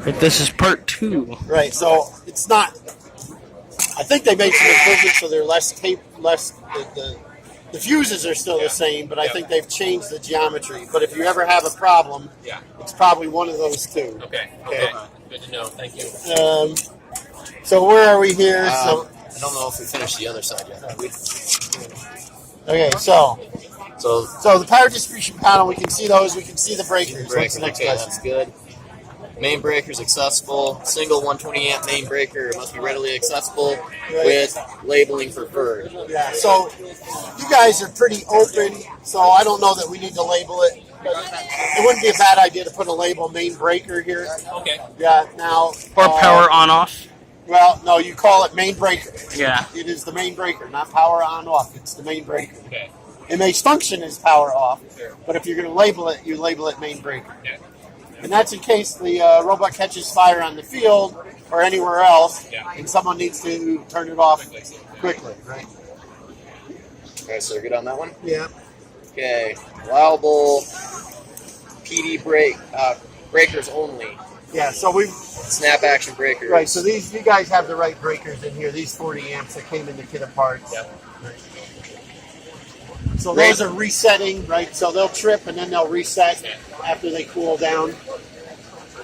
But this is part 2. Right, so it's not. I think they made some improvements so they're less tape, less. The fuses are still the same, but I think they've changed the geometry. But if you ever have a problem, it's probably one of those two. Okay. Good to know. Thank you. So where are we here? So I don't know if we finished the other side yet. okay, so the power distribution panel, we can see those. We can see the breakers. What's the next Okay, question? that's good. Main breaker is accessible. Single 120 amp main breaker must be readily accessible with labeling preferred. Yeah, so you guys are pretty open, so I don't know that we need to label it. But it wouldn't be a bad idea to put a label main breaker here. Okay. Yeah, now. Or power on off. Well, no, you call it main breaker. Yeah. It is the main breaker, not power on off. It's the main breaker. Okay. It may function as power off, but if you're going to label it, you label it main breaker. Yeah. And that's in case the robot catches fire on the field or anywhere else, and someone needs to turn it off quickly, right? Okay, so we're good on that one? Yeah. Okay. Allowable PD breakers only. Yeah, so we've... Snap action breakers. Right, so these, you guys have the right breakers in here. These 40 amps that came in the kit of parts. Yep. Right. So those are resetting, right? So they'll trip and then they'll reset after they cool down.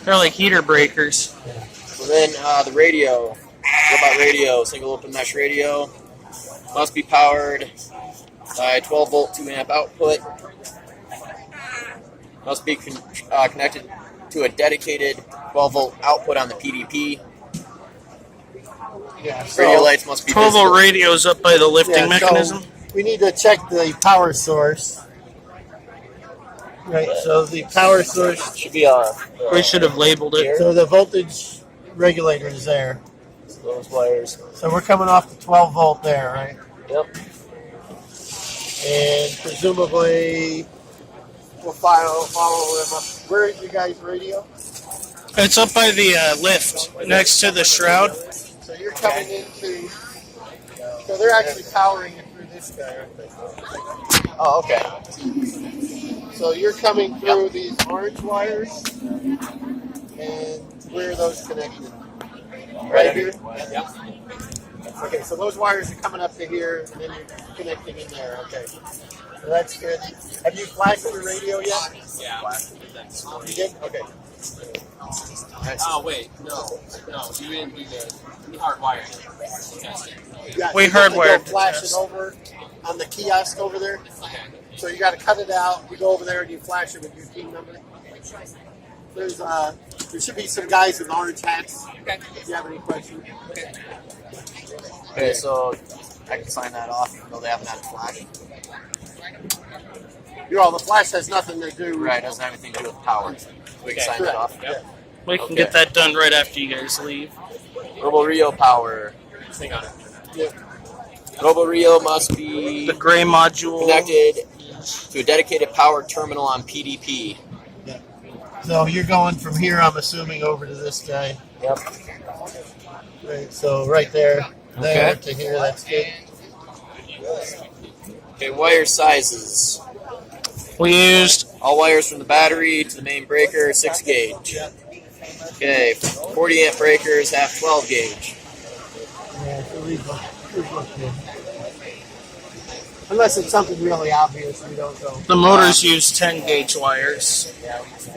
They're like heater breakers. So then the radio, robot radio, single open mesh radio, must be powered by 12 volt 2 amp output. Must be connected to a dedicated 12 volt output on the PDP. Yeah, so Radio lights must be 12 volt visible. radios up by the lifting mechanism. So we need to check the power source. Right, so the power source Should be on We should have labeled it. So the voltage regulator is there. those wires. So we're coming off the 12 volt there, right? Yep. And presumably we'll follow them up. Where is you guys' radio? It's up by the lift next to the shroud. So you're coming into. So they're actually powering it through this guy, aren't they? Oh, okay. So you're coming through these orange wires, and where are those connected? Right here? Yep. Okay, so those wires are coming up to here, and then you're connecting in there. Okay. So that's good. Have you flashed your radio yet? Yeah. You did? Okay. Oh, wait. No. You didn't do the hard wire testing. Yeah, We you have to go hardwired the flash test. it over on the kiosk over there. Okay. So you got to cut it out. You go over there and you flash it with your team number. There should be some guys with orange hats. Okay. If you have any questions. Okay, so I can sign that off even though they haven't had a flash. The flash has nothing to do. Right, doesn't have anything to do with power. We can sign that off. Yeah. We can get that done right after you guys leave. Robo Rio power. Hang on. Yeah. Robo Rio must be The gray module. connected to a dedicated power terminal on PDP. So you're going from here, I'm assuming, over to this guy. Yep. Right. So right there, there Okay. to here. That's good. Okay, wire sizes. We used All wires from the battery to the main breaker, 6 gauge. Okay, 40 amp breakers have 12 gauge. Yeah, so these look good. Unless it's something really obvious, we don't go. the motors used 10 gauge wires.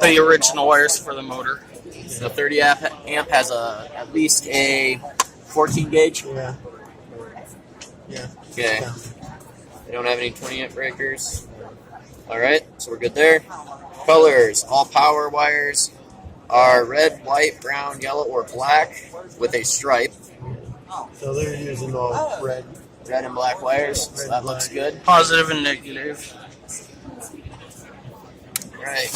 The original wires for the motor. The 30 amp has at least a 14 gauge. Yeah. Yeah. Okay. They don't have any 20 amp breakers. Alright, so we're good there. Colors. All power wires are red, white, brown, yellow, or black with a stripe. So they're using all red. Red and black wires, so that looks good. Positive and negative. Right.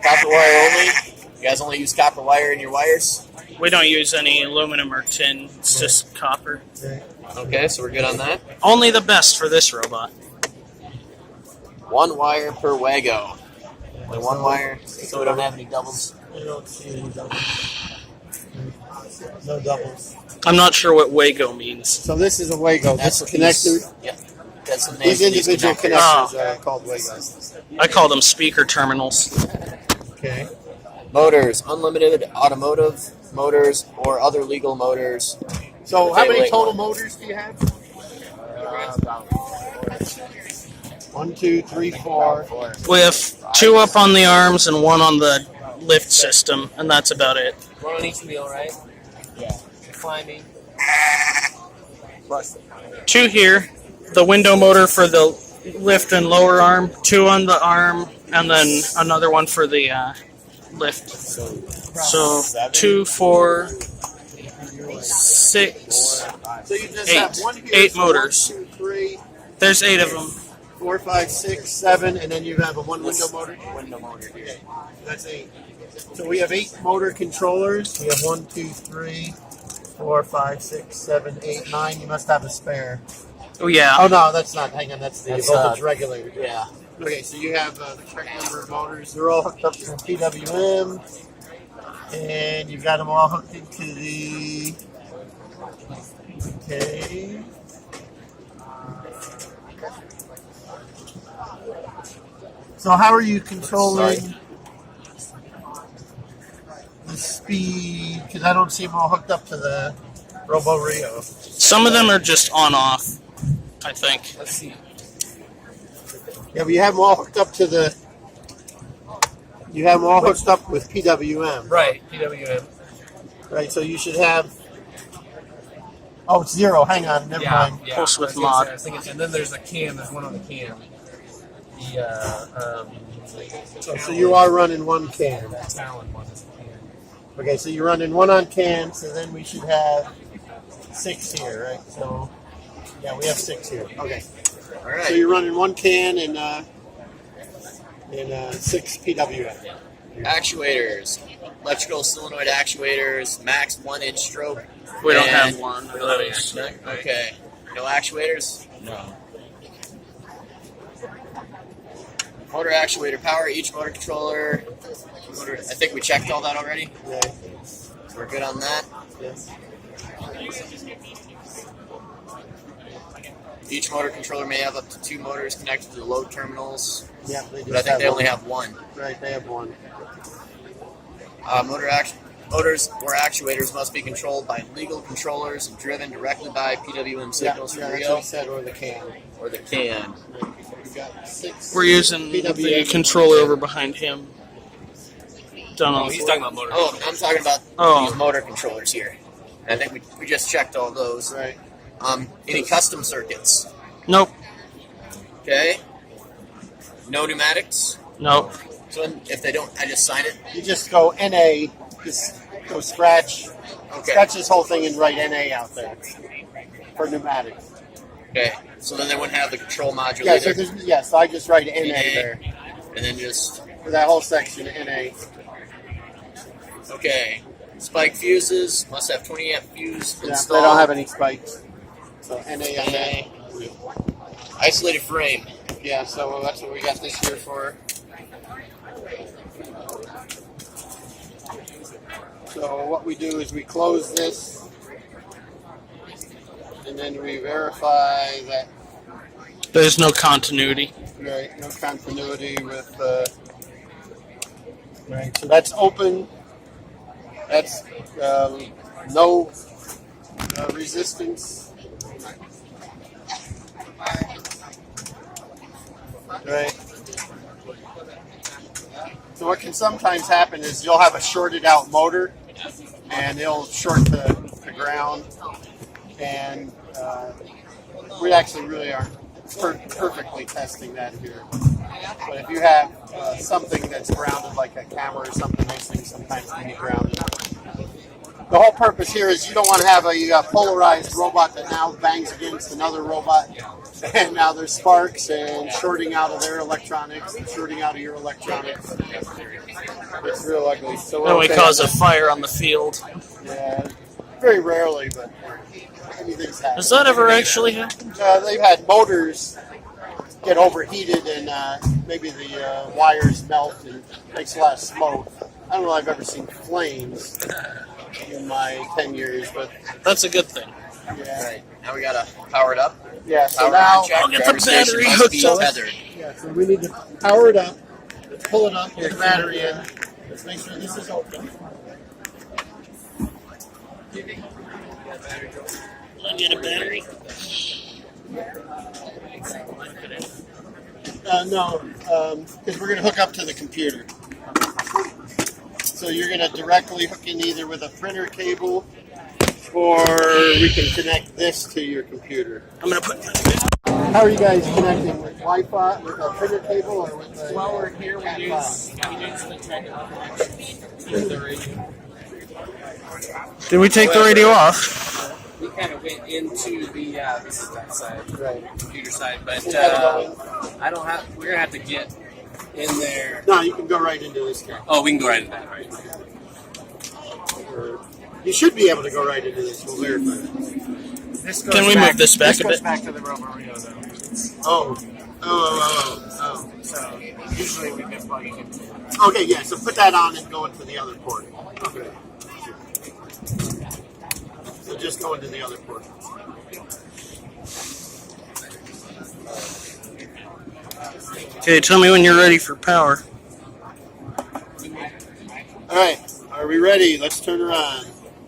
Copper wire only. You guys only use copper wire in your wires? We don't use any aluminum or tin. It's just copper. Right. Okay, so we're good on that. Only the best for this robot. 1 wire per Wago. Only 1 wire, so we don't have any doubles. I don't see any doubles. No doubles. I'm not sure what Wago means. So this is a Wago. This what connector. Yep. That's the name These of individual connectors. connectors are called Wagos. I call them speaker terminals. Okay. Motors, unlimited automotive motors or other legal motors. So how many Like total one. motors do you have? 1, 2, 3, 4. We have 2 up on the arms and 1 on the lift system, and that's about it. One on each wheel, right? Yeah. Climbing. 2 here, the window motor for the lift and lower arm, 2 on the arm, and then another one for the lift. So 2, 4, 6. So you just 8. have one here. 8 so motors. 1, 2, 3, There's 8 of them. 4, 5, 6, 7, and then you have a one window motor. Window motor here. That's 8. So we have 8 motor controllers. We have 1, 2, 3, 4, 5, 6, 7, 8, 9. You must have a spare. Oh yeah. Oh no, that's not. Hang on, that's the That's, voltage regulator. Yeah. Okay, so you have the correct number of motors. They're all hooked up to the PWM, and you've got them all hooked into the. Okay. So how are you controlling the speed? Because I don't see them all hooked up to the Robo Rio. Some of them are just on off, I think. Let's see. Yeah, but you have them all hooked up to the. You have them all hooked up with PWM. Right, PWM. Right, so you should have. Oh, it's 0. Hang on, never mind. Pulse width I was gonna mod. say, I was thinking, and then there's a cam. There's one on the cam. The So you are running one can. Talon one is the cam. Okay, so you're running one on can, so then we should have 6 here, right? So, yeah, we have 6 here. Okay. All right. So you're running one can and 6 PWM. Actuators. Electrical solenoid actuators, max 1-inch stroke. We don't and- have one of we don't have those. any. Okay. No actuators? No. Motor actuator power, each motor controller. I think we checked all that already. Yeah. So we're good on that. Yes. Each motor controller may have up to 2 motors connected to the load terminals, Yeah, they just but I think they one. only have 1. Right, they have one. Motors or actuators must be controlled by legal controllers and driven directly by PWM Yeah, signals yeah, from that's what Rio he said, or the can. or the CAN. We've got 6. We're using the PWM. controller over behind him. Done on Oh, he's talking about motor. Oh, I'm talking about Oh. these motor controllers here. I think we just checked all those. Right. Any custom circuits? Nope. Okay. No pneumatics. Nope. So if they don't, I just sign it. You just go NA, just go scratch Okay. this whole thing and write NA out there for pneumatics. Okay. So then they wouldn't have the control module Yeah, so either. so I just write NA NA. there And then just for that whole section, NA. okay. Spike fuses must have 20 amp fuse Yeah, installed. they don't have any spikes. So NA on that. Isolated frame. Yeah, so that's what we got this year for. So what we do is we close this, and then we verify that There's no continuity. right, no continuity with. Right, so that's open. That's no resistance. Right. So what can sometimes happen is you'll have a shorted out motor, and it'll short the ground, and we actually really aren't perfectly testing that here. But if you have something that's grounded, like a camera or something, those things sometimes can be grounded. The whole purpose here is you don't want to have a polarized robot that now bangs against another robot, and now there's sparks and shorting out of their electronics and shorting out of your electronics. It's real ugly. So That we're would okay cause on a fire on the field. that. Yeah, very rarely, but anything's happened. Does that ever actually happen? They've had motors get overheated and maybe the wires melt and makes a lot of smoke. I don't know if I've ever seen flames in my 10 years, but That's a good thing. yeah. Right. Now we gotta power it up. Yeah, so Power now on check. I'll get the Driver station battery must hooked be up. tethered. yeah, so we need to power it up, pull it up, get the battery in, Let's make sure this is open. I'll get a battery. No, because we're going to hook up to the computer. So you're going to directly hook in either with a printer cable, or we can connect this to your computer. I'm gonna put. How are you guys connecting with Wi-Fi, with a printer cable, or with the? While we're here, we use the technical connection with the radio. Did we take the radio off? We kind of went into the this is that side, Right. computer side, but I don't have. We're gonna have to get in there. No, you can go right into this guy. Oh, we can go right into that, right? You should be able to go right into this. We'll verify it. This Can we move this back a goes bit? back to the Robo-Rio, though. Oh. So usually we've been plugging into it. Okay, yeah. So put that on and go into the other port. Okay. So just go into the other port. Okay, tell me when you're ready for power. All right. Are we ready? Let's turn her on.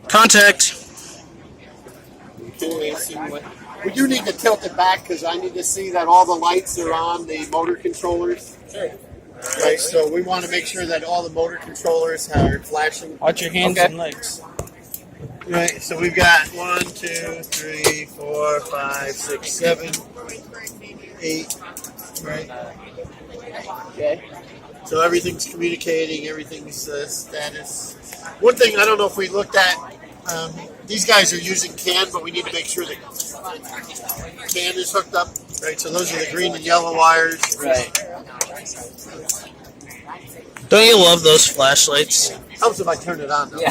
Contact. Okay, let's see what. We do need to tilt it back because I need to see that all the lights are on the motor controllers. Sure. Right, so we want to make sure that all the motor controllers are flashing. Watch your hands Okay. and legs. Right, so we've got 1, 2, 3, 4, 5, 6, 7, 8. Right. Okay. So everything's communicating, everything's status. One thing I don't know if we looked at, these guys are using CAN, but we need to make sure that CAN is hooked up. Right, so those are the green and yellow wires. Right. Don't you love those flashlights? Helps if I turn it on. Though. Yeah.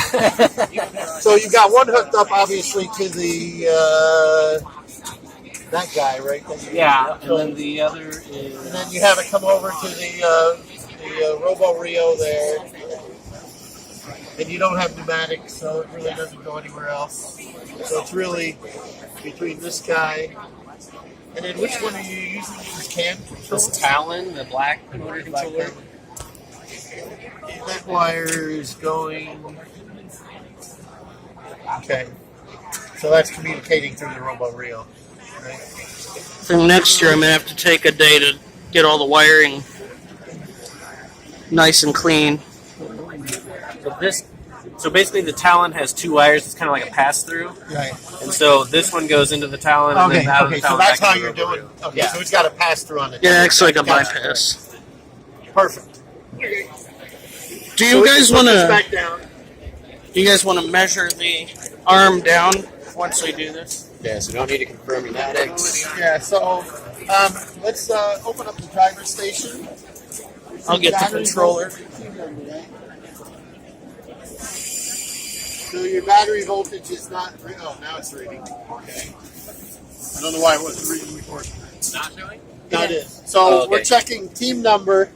So you've got one hooked up, obviously, to the that guy, right? Yeah, and then the other is. And then you have it come over to the Robo-Rio there. And you don't have pneumatics, so it really doesn't go anywhere else. So it's really between this guy. And then which one are you using? This CAN control? This Talon, the black motor controller. That wire is going. Okay. So that's communicating through the Robo-Rio. Right? For next year, I'm gonna have to take a day to get all the wiring nice and clean. So basically, the Talon has two wires. It's kind of like a pass-through, Right. and so this one goes into the Talon, and Okay, then out of okay, the so Talon that's back how into you're the doing. Robo-Rio. Okay, Yeah. so it's got a pass through on it. It acts like a Gotcha. bypass. Perfect. Do So you we guys can put want this to? back down? Do you guys want to measure the arm down once we do this? Yeah, so we don't need to confirm pneumatics. Yeah. So let's open up the driver's station. I'll get the Battery controller. voltage. So your battery voltage is not. Oh, now it's reading. Okay. I don't know why it wasn't reading before. Not doing? Now it is. So Oh, okay. we're checking team number.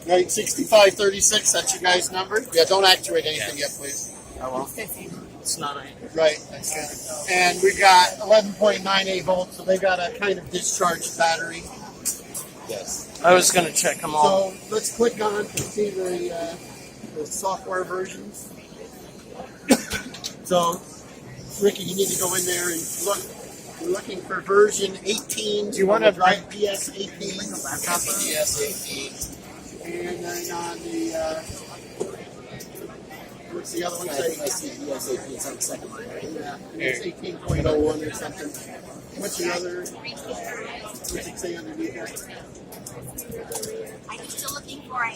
Right, 6536. That's your guy's number. Yeah, don't actuate anything yet, please. It's not a. Right, that's good. And we got 11.98 volts, so they got a kind of discharged battery. Yes. I was gonna check them all. So let's click on to see the software versions. So, Ricky, you need to go in there and look. We're looking for version 18. Do you want to drive PS 18? Laptop. PS 18. And then on the what's the other one say? I see PS 18 is on the second line, right? Yeah, it's 18.01 or something. What's your other? What's it say underneath that? Are you still looking for a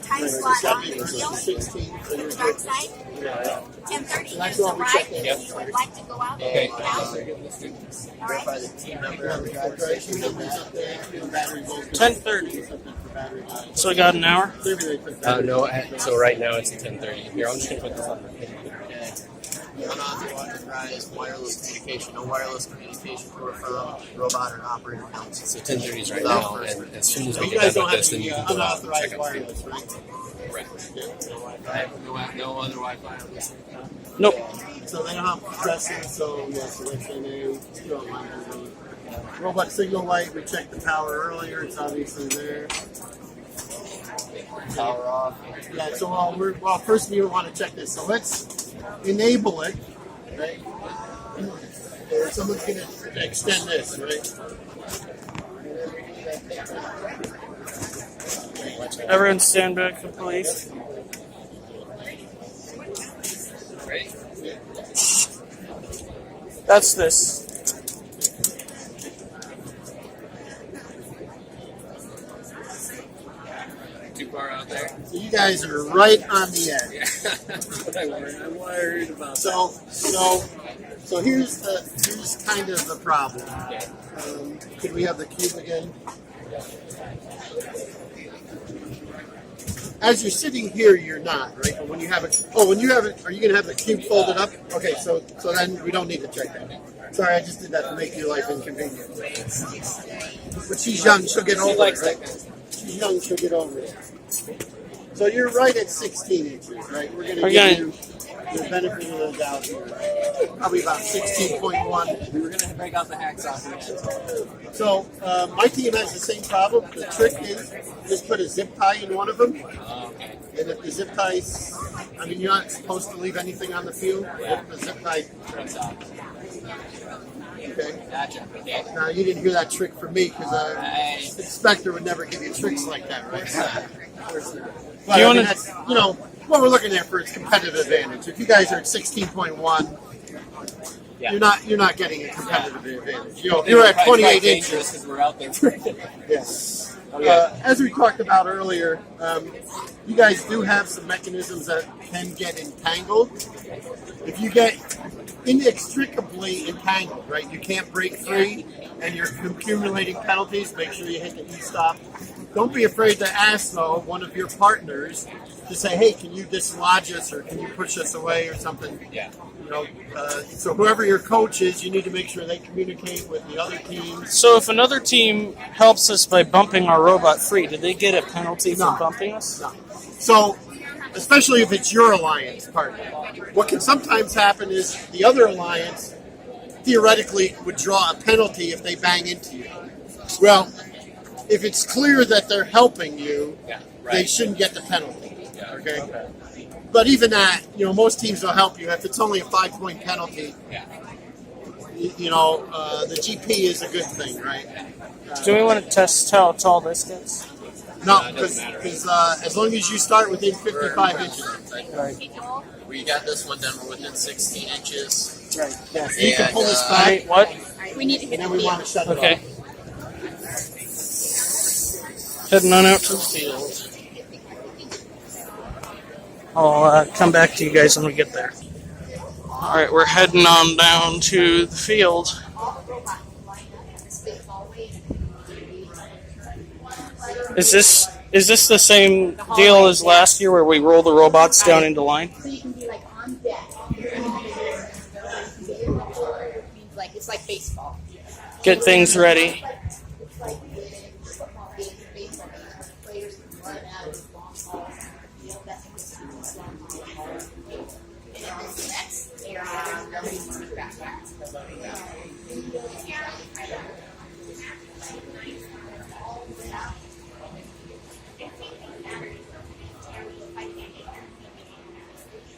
time slot on the Version field 16. So to you're the dark good. side? 10:30 That's is what the we're ride. checking. If you would like to go out Okay. and out, all right? Verify the team number on the driver's Registration license. numbers up there. and battery voltage. 10:30. Something for battery life. So we got an hour. Maybe they put battery No, so right now it's 10:30. Here, I'm just gonna put this on the unauthorized wireless communication. No wireless communication to or from robot or operator counts. So 10:30 is right now, and as soon as we You get guys done don't with this, have then you any can go out and unauthorized check out. wireless, right? Correct. Yeah. I have no other Wi-Fi on this. Nope. So they don't have compressors, so yeah, so that's NA. Still on robot signal light, we checked the power earlier, it's obviously there. Power off. Yeah, so well, first we want to check this. So let's enable it, right? Or someone's going to extend this, right? Everyone stand back, please. Ready? That's this. Too far out there. So you guys are right on the edge. Yeah, that's what I'm worried about. So here's kind of the problem. Could we have the cube again? As you're sitting here, you're not, right? But when you have it, are you going to have the cube folded up? Okay, so then we don't need to check that. Sorry, I just did that to make your life inconvenient. But she's young; she'll get over it. Right? She's young; she'll get over it. So you're right at 16 inches, right? We're going to give you the benefit of the doubt here. Probably about 16.1. We were gonna break out the hacksaw for this. So my team has the same problem. The trick is just put a zip tie in one of them. Oh, okay. And if the zip ties, I mean, you're not supposed to leave anything on the field. If the zip tie Turns out. okay. Gotcha. Okay. Now, you didn't hear that trick from me because Nice. Inspector would never give you tricks like that, right? But, Do you I mean, wanna- that's, what we're looking at for its competitive advantage. If you guys are at 16.1 Yeah. you're not getting a competitive advantage. If you're at 28 inches. Because we're out there. Yes. Okay. As we talked about earlier, you guys do have some mechanisms that can get entangled. If you get inextricably entangled, right, you can't break free, and you're accumulating penalties, make sure you hit the E-stop. Don't be afraid to ask, though, one of your partners to say, hey, can you dislodge us, or can you push us away, or something. Yeah. So whoever your coach is, you need to make sure they communicate with the other teams. So if another team helps us by bumping our robot free, do they get a penalty No. for bumping us? No. So, especially if it's your alliance partner, what can sometimes happen is the other alliance theoretically would draw a penalty if they bang into you. Well, if it's clear that they're helping you, Yeah. they Right. shouldn't get the penalty. Yeah. Okay? But even that, most teams will help you. If it's only a 5-point penalty, Yeah. the GP is a good thing, right? Do we want to test how tall this gets? No, it doesn't matter. because as long as you start within 55 inches. We got this one done. We're within 16 inches. Right. Yeah. So you can And, pull this Wait, back, what? We need to hit and then the we want to shut it Okay. off. Heading on out to the field. I'll come back to you guys when we get there. All right, we're heading on down to the field. Is this the same deal as last year where we roll the robots down into line? So you can be like on deck. Like it's like baseball. Get things ready. It's like football games, baseball games. Players can run out of long balls. That's next area.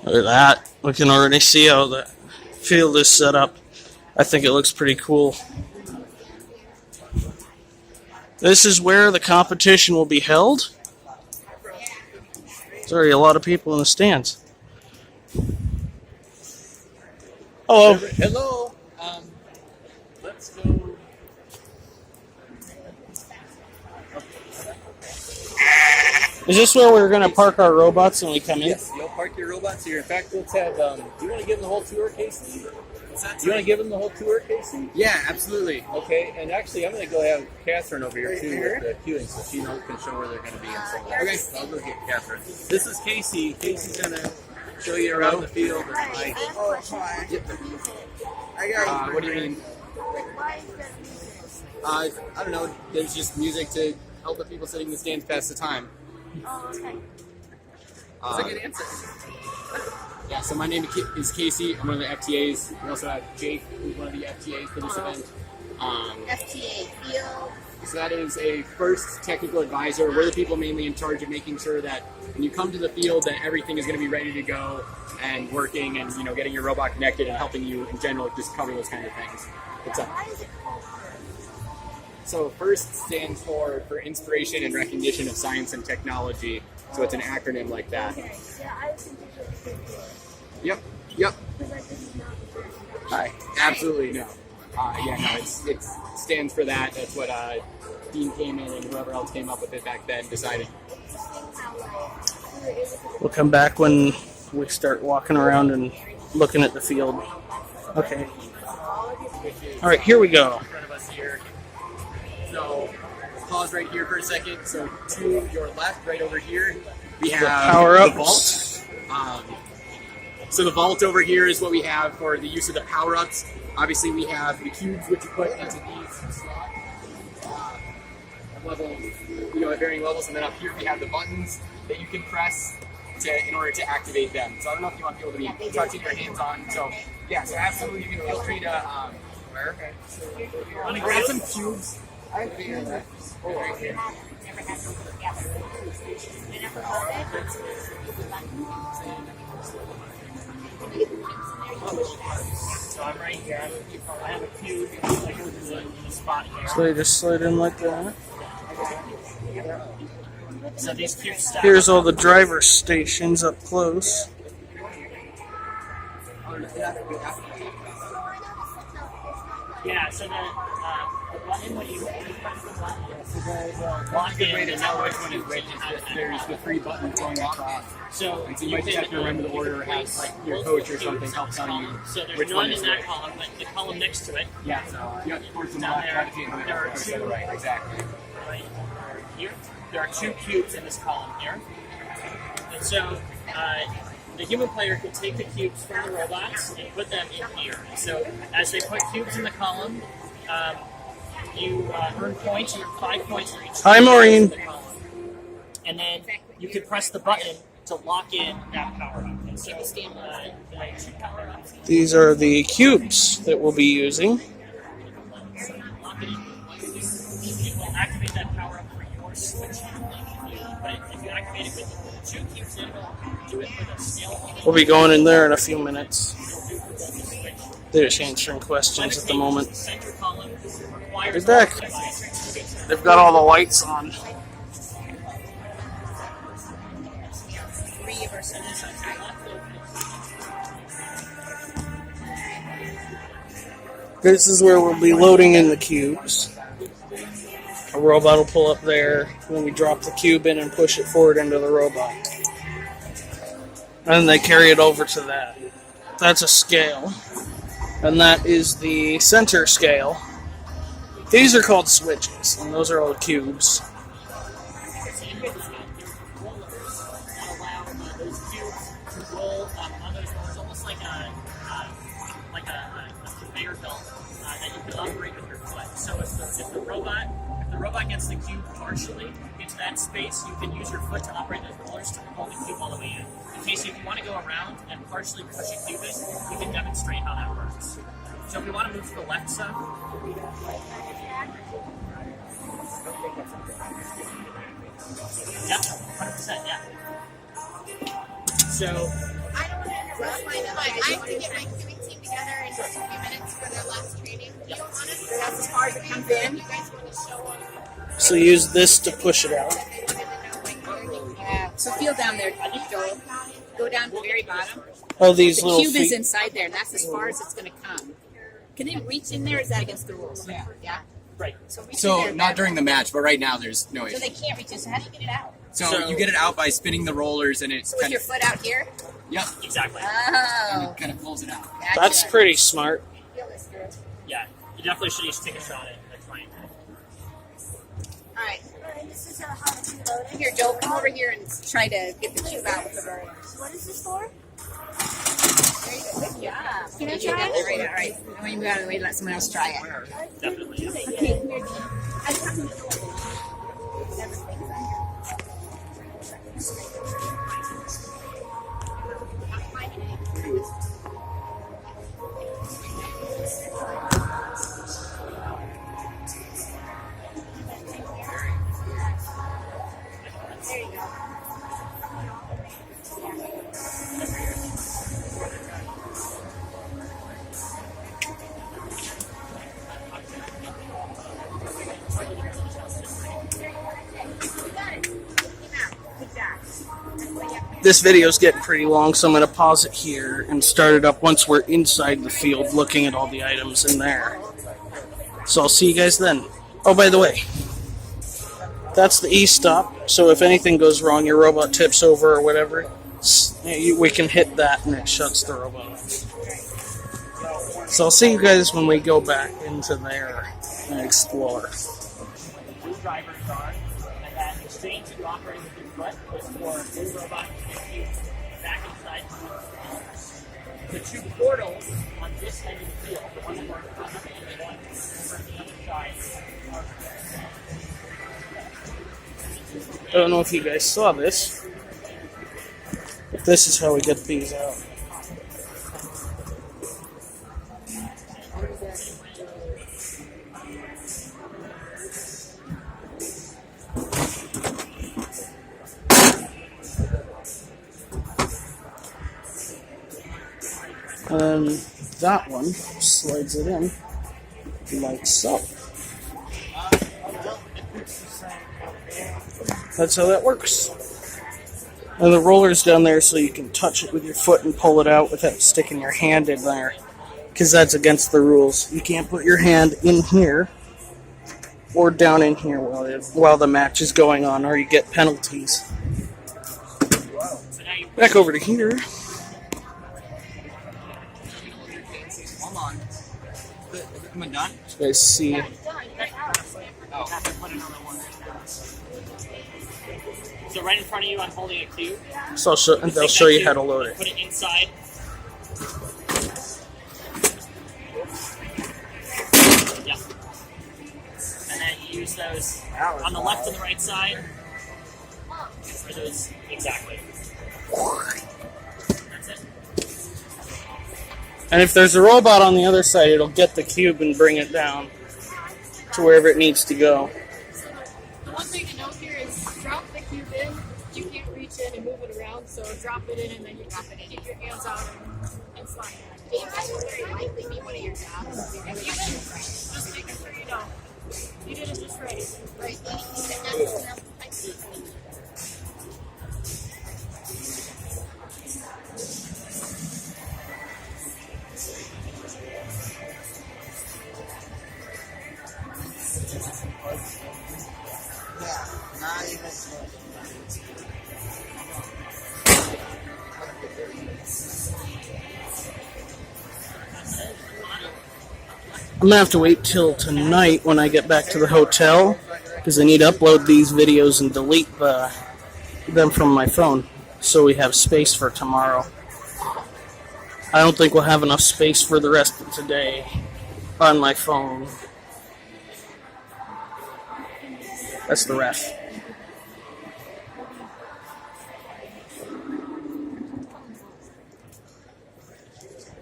Look at that. We can already see how the field is set up. I think it looks pretty cool. This is where the competition will be held. There's already a lot of people in the stands. Hello. Hello. Let's go. Is this where we're going to park our robots when we come in? Yes, you'll park your robots here. In fact, let's have. Do you want to give them the whole tour, Casey? Do you want to give them the whole tour, Casey? Yeah, absolutely. Okay, and actually, I'm going to go have Catherine over here too with the queuing, so she can show where they're going to be. And so Okay. I'll go get Catherine. This is Casey. Casey's going to show you around the field. I got What do you mean? I don't know. There's just music to help the people sitting in the stands pass the time. Oh, okay. That's a good answer. Yeah, so my name is Casey. I'm one of the FTAs. We also have Jake, who's one of the FTAs for this event. FTA, field So that is a first technical advisor. We're the people mainly in charge of making sure that when you come to the field that everything is going to be ready to go and working and, you know, getting your robot connected and helping you in general just cover those kind of things. What's up? So FIRST stands for Inspiration and Recognition of Science and Technology. So it's an acronym like that. Yep. Absolutely no. It stands for that. That's what Dean came in and whoever else came up with it back then decided. We'll come back when we start walking around and looking at the field. Okay. All right, here we go. In front of us here. So pause right here for a second. So to your left, right over here, we have power-ups. the vault. So the vault over here is what we have for the use of the power-ups. Obviously, we have the cubes which you put into these slots, level, you know, at varying levels, and then up here we have the buttons that you can press in order to activate them. So I don't know if you want people to be touching your hands on. So yeah, so absolutely, you can feel free to grab some cubes. Right here. So I'm right here. I have a cube. Like the spot here. So they just slide in like that. So these cubes stack. Here's all the driver stations up close. Yeah, so the button, when you press the button, so the lock in way to know which one is which is there's the three buttons going across. So you might just have to remember the order, has like your coach or something help tell you. So there's which none one in is that which. column, but the column next to it. Yeah, so you have to force them Down left, there, right, and there are right, two. right, exactly. Right here, there are two cubes in this column here, and so the human player could take the cubes from the robots and put them in here. So as they put cubes in the column, you earn points. You earn 5 points for each. Hi, Maureen. And then you could press the button to lock in that power up. And so these are the cubes that we'll be using. Lock it in. It will activate that power up for your switch. But if you activate it with the two cubes in, do it with a scale. We'll be going in there in a few minutes. They're just answering questions at the moment. They're back. They've got all the lights on. This is where we'll be loading in the cubes. A robot will pull up there when we drop the cube in and push it forward into the robot. And they carry it over to that. That's a scale. And that is the center scale. These are called switches, and those are all cubes. If the robot gets the cube partially into that space, you can use your foot to operate those rollers to pull the cube all the way in. In case if you want to go around and partially push a cube in, you can demonstrate how that works. So if we want to move to the left side. Yep, 100%, yeah. So I don't want to interrupt I have to get my swimming team together in just a few minutes for their last training. You don't want us to that's as far as it comes in. You guys want to show them. So use this to push it out. Yeah. So feel down there, Joel. Go down to the very bottom. Oh, these The little cube is feet. inside there, and that's as far as it's going to come. Can they reach in there? Or is that against the rules? Yeah. Yeah. Right. So reach in So there. not during the match, but right now there's no So issue. they can't reach in. So how do you get it out? So you get it out by spinning the rollers, and it's So with kind your of foot out here? yep, Exactly. Oh. it kind of pulls it out. Gotcha. That's pretty smart. Feel this good. Yeah, you definitely should just take a shot at it. That's fine. All right. This is how to load it. Here, Joel, come over here and try to get the cube out with the roller. What is this for? Very good. Good job. Can I You did try that it? right. All right. When you move out of the way, let someone else try it. Definitely. Okay, come here, Dean. I just have to move the This video is getting pretty long, so I'm going to pause it here and start it up once we're inside the field looking at all the items in there. So I'll see you guys then. Oh, by the way, that's the E-stop, so if anything goes wrong, your robot tips over or whatever, we can hit that and it shuts the robot off. So I'll see you guys when we go back into there and explore. Blue drivers are, and that exchange that you operate with your foot is for blue robot to get you back inside. The two portals on this end of the field, one over on the other and one over on the other side. I don't know if you guys saw this, but this is how we get these out. And that one slides it in like so. That's how that works. And the roller's down there so you can touch it with your foot and pull it out without sticking your hand in there. Because that's against the rules. You can't put your hand in here or down in here while the match is going on, or you get penalties. Back over to here. Hold on. Am I done? You guys see. So right in front of you, I'm holding a cube. So they'll show you how to load it. Put it inside. Yeah. And then you use those on the left and the right side. For those, exactly. That's it. And if there's a robot on the other side, it'll get the cube and bring it down to wherever it needs to go. One thing to note here is drop the cube in. You can't reach in and move it around, so drop it in and then you drop it in. Keep your hands out and slide. That will very likely be one of your jobs. If you did, just making sure you know. You did it just right. Right, then you said that's enough. I'm gonna have to wait till tonight when I get back to the hotel because I need to upload these videos and delete them from my phone so we have space for tomorrow. I don't think we'll have enough space for the rest of today on my phone. That's the ref.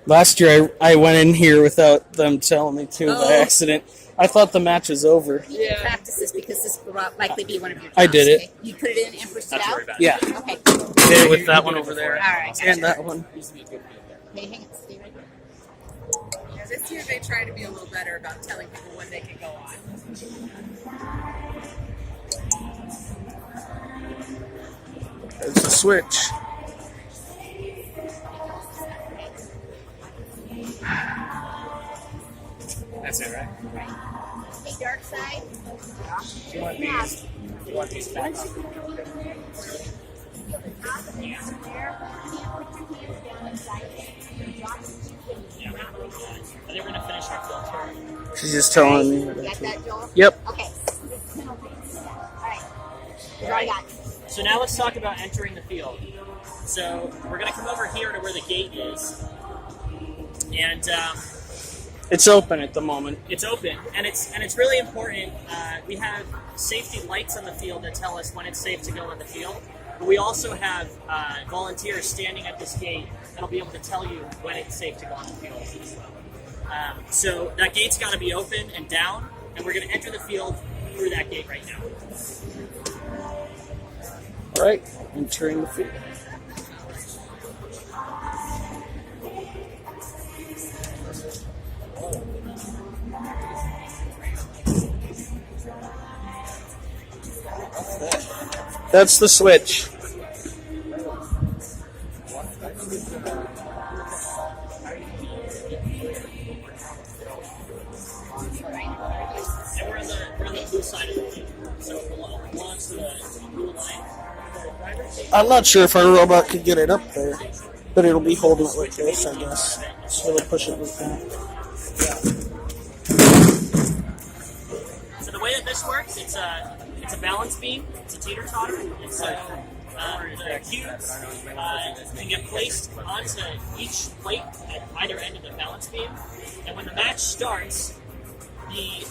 Last year I went in here without them telling me to by accident. I thought the match was over. You can practice this because this will likely be one of your jobs. I did it. Okay. You put it in and pushed it out? Yeah. Okay. Did it with that one over there. All right. Gotcha. And that one. Okay, hang on, stay right there. Yeah, this year they try to be a little better about telling people when they can go on. There's the switch. That's it, right? Hey, dark side. You want these? You want these back? Yeah. I think we're gonna finish our filter. She's just telling me. You got that, Joel? Yep. Okay. Alright. I got it. So now let's talk about entering the field. So we're gonna come over here to where the gate is, and It's open at the moment. it's open, and it's really important. We have safety lights on the field that tell us when it's safe to go on the field. But we also have volunteers standing at this gate that'll be able to tell you when it's safe to go on the field. So that gate's got to be open and down, and we're going to enter the field through that gate right now. All right, entering the field. That's the switch. And we're on the blue side of the field, so it belongs to the blue line. I'm not sure if our robot could get it up there, but it'll be holding it like this, I guess. So it'll push it like that. So the way that this works, it's a balance beam, it's a teeter-totter. It's the cubes can get placed onto each plate at either end of the balance beam, and when the match starts, the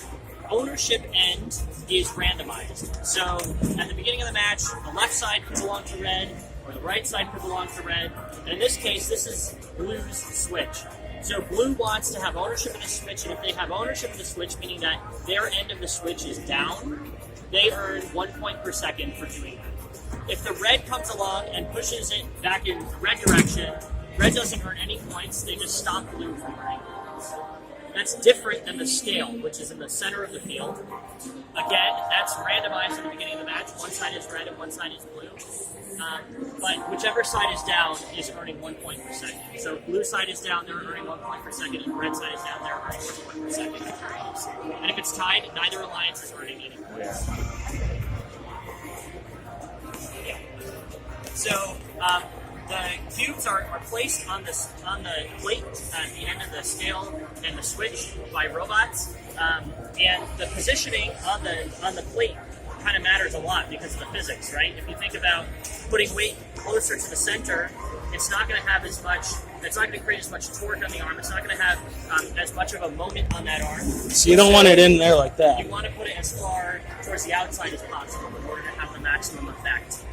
ownership end is randomized. So at the beginning of the match, the left side could belong to red, or the right side could belong to red. And in this case, this is blue's switch. So blue wants to have ownership of the switch, and if they have ownership of the switch, meaning that their end of the switch is down, they earn 1 point per second for doing that. If the red comes along and pushes it back in the red direction, red doesn't earn any points, they just stop blue from earning points. That's different than the scale, which is in the center of the field. Again, that's randomized at the beginning of the match. One side is red and one side is blue. But whichever side is down is earning 1 point per second. So if blue side is down, they're earning 1 point per second. If red side is down, they're earning 1 point per second. And if it's tied, neither alliance is earning any points. Yeah. So the cubes are placed on the plate at the end of the scale and the switch by robots, and the positioning on the plate kind of matters a lot because of the physics, right? If you think about putting weight closer to the center, it's not going to have as much. It's not going to create as much torque on the arm. It's not going to have as much of a moment on that arm. So you don't want it in there like that. You want to put it as far towards the outside as possible in order to have the maximum effect.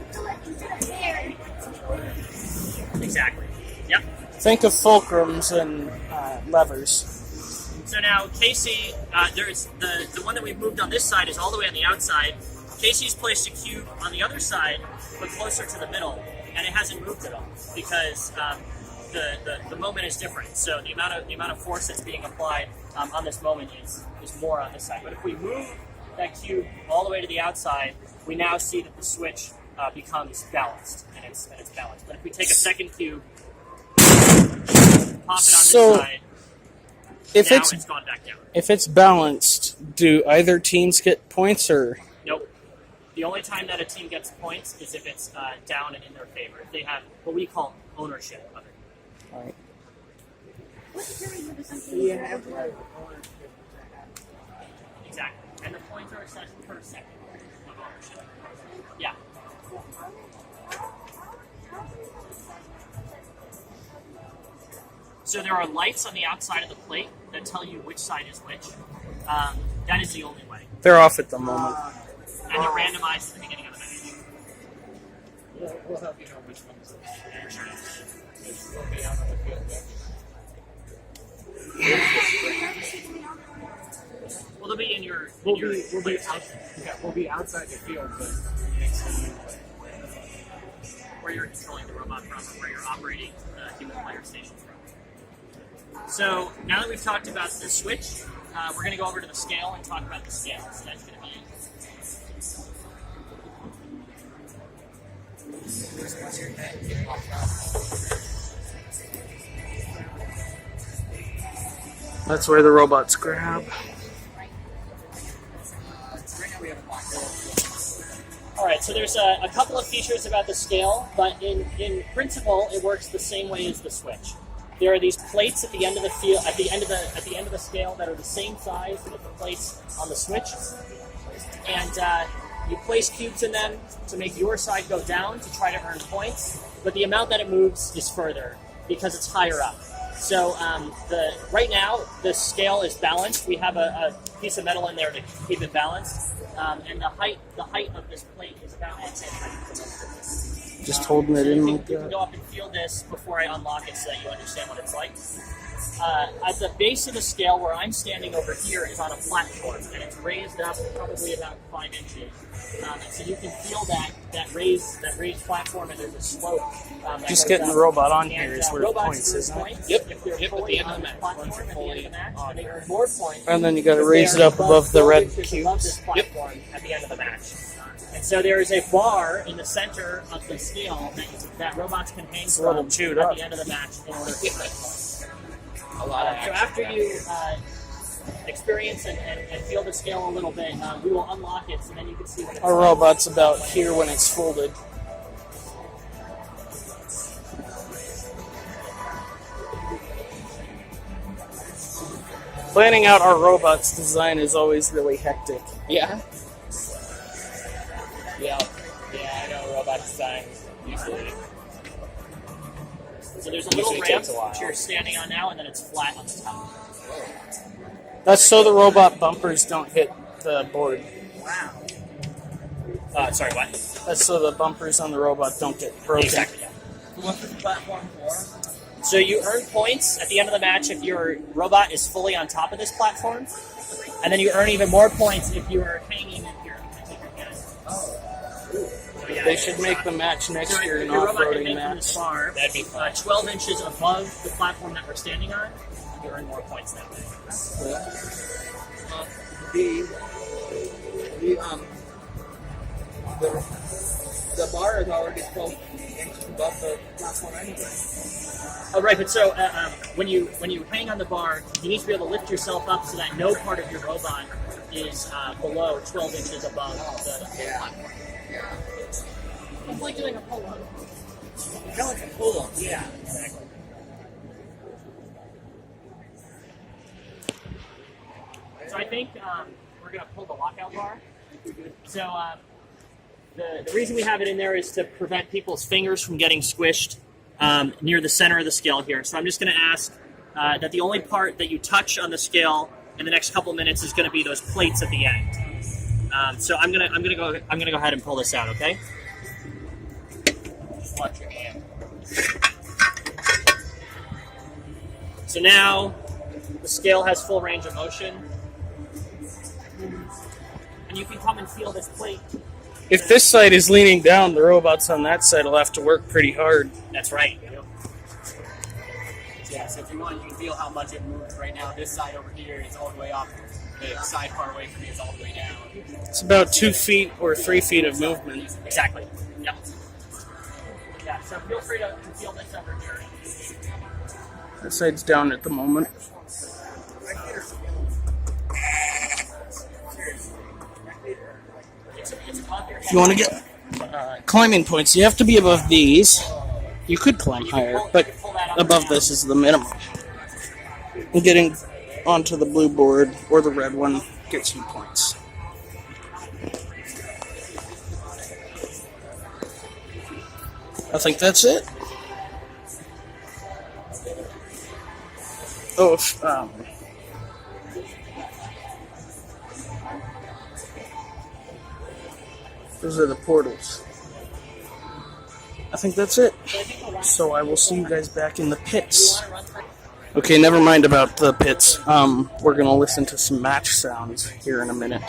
Exactly. Yep. Think of fulcrums and levers. So now Casey, there's the one that we've moved on this side is all the way on the outside. Casey's placed a cube on the other side, but closer to the middle, and it hasn't moved at all because the moment is different. So the amount of force that's being applied on this moment is more on this side. But if we move that cube all the way to the outside, we now see that the switch becomes balanced, and it's balanced. But if we take a second cube, pop it on this side, if now it's gone back down. If it's balanced, do either teams get points or? Nope. The only time that a team gets points is if it's down and in their favor. If they have what we call ownership of it. All right. Exactly. And the points are assessed per second of ownership. Yeah. So there are lights on the outside of the plate that tell you which side is which. That is the only way. They're off at the moment. And they're randomized at the beginning of the match. We'll help you know which one's Sure. will be out on the field next. Well, they'll be in your. We'll be outside the field, but next to you. Where you're controlling the robot from, or where you're operating the human player station from. So now that we've talked about the switch, we're going to go over to the scale and talk about the scale. So that's going to be. That's where the robots grab. All right, so there's a couple of features about the scale, but in principle, it works the same way as the switch. There are these plates at the end of the field, at the end of the scale that are the same size as the plates on the switch, and you place cubes in them to make your side go down to try to earn points, but the amount that it moves is further because it's higher up. So right now the scale is balanced. We have a piece of metal in there to keep it balanced, and the height of this plate is about Just holding it in like you can that. go up and feel this before I unlock it so that you understand what it's like. At the base of the scale where I'm standing over here is on a platform, and it's raised up probably about 5 inches. And so you can feel that raised platform, and there's a slope. Just getting the robot on here is where it points, isn't it? Yep, at the end of the match. Platform at the end of the match, and they earn more points. And then you got to raise it up above the red Above cubes. this platform at the end of the match. And So there is a bar in the center of the scale that robots can hang a little from chewed at up. the end of the match in order to collect points. A lot of So action. after you experience and feel the scale a little bit, we will unlock it so then you can see what it's Our like. robot's about here when it's folded. Planning out our robot's design is always really hectic. Yeah. Yeah, I know robot design usually. So there's a little Usually ramp takes a while. which you're standing on now, and then it's flat on the top. That's so the robot bumpers don't hit the board. Wow. Sorry, what? That's so the bumpers on the robot don't get broken. Exactly. Yeah. What's the platform for? So you earn points at the end of the match if your robot is fully on top of this platform, and then you earn even more points if you are hanging in here. They should make the match next So year if an your robot can off-roading hang from match. this bar, That'd be fun. 12 inches above the platform that we're standing on, you earn more points that way. The bar is already 12 inches above the platform anyway. Oh, right, but so when you hang on the bar, you need to be able to lift yourself up so that no part of your robot is below 12 inches above the platform. It's like doing a pull-up. Kind of like a pull-up. Yeah, exactly. So I think we're going to pull the lockout bar. So the reason we have it in there is to prevent people's fingers from getting squished near the center of the scale here. So I'm just going to ask that the only part that you touch on the scale in the next couple minutes is going to be those plates at the end. So I'm gonna go ahead and pull this out. Okay. Just watch your hand. So now the scale has full range of motion, and you can come and feel this plate. If this side is leaning down, the robots on that side will have to work pretty hard. That's right. Yeah, so if you want, you can feel how much it moves right now. This side over here is all the way up. The side far away from me is all the way down. It's about 2 feet or 3 feet of movement. Exactly. Yep. Yeah, so feel free to feel this over here. That side's down at the moment. If you want to get climbing points, you have to be above these. You could climb higher, but above this is the minimum. And getting onto the blue board or the red one gets you points. I think that's it. Oh, those are the portals. I think that's it. So I will see you guys back in the pits. Okay, never mind about the pits. We're gonna listen to some match sounds here in a minute.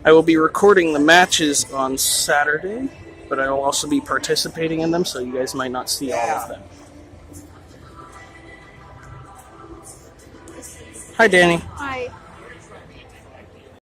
I will be recording the matches on Saturday, but I will also be participating in them, so you guys might not see all of them. Hi, Danny. Hi.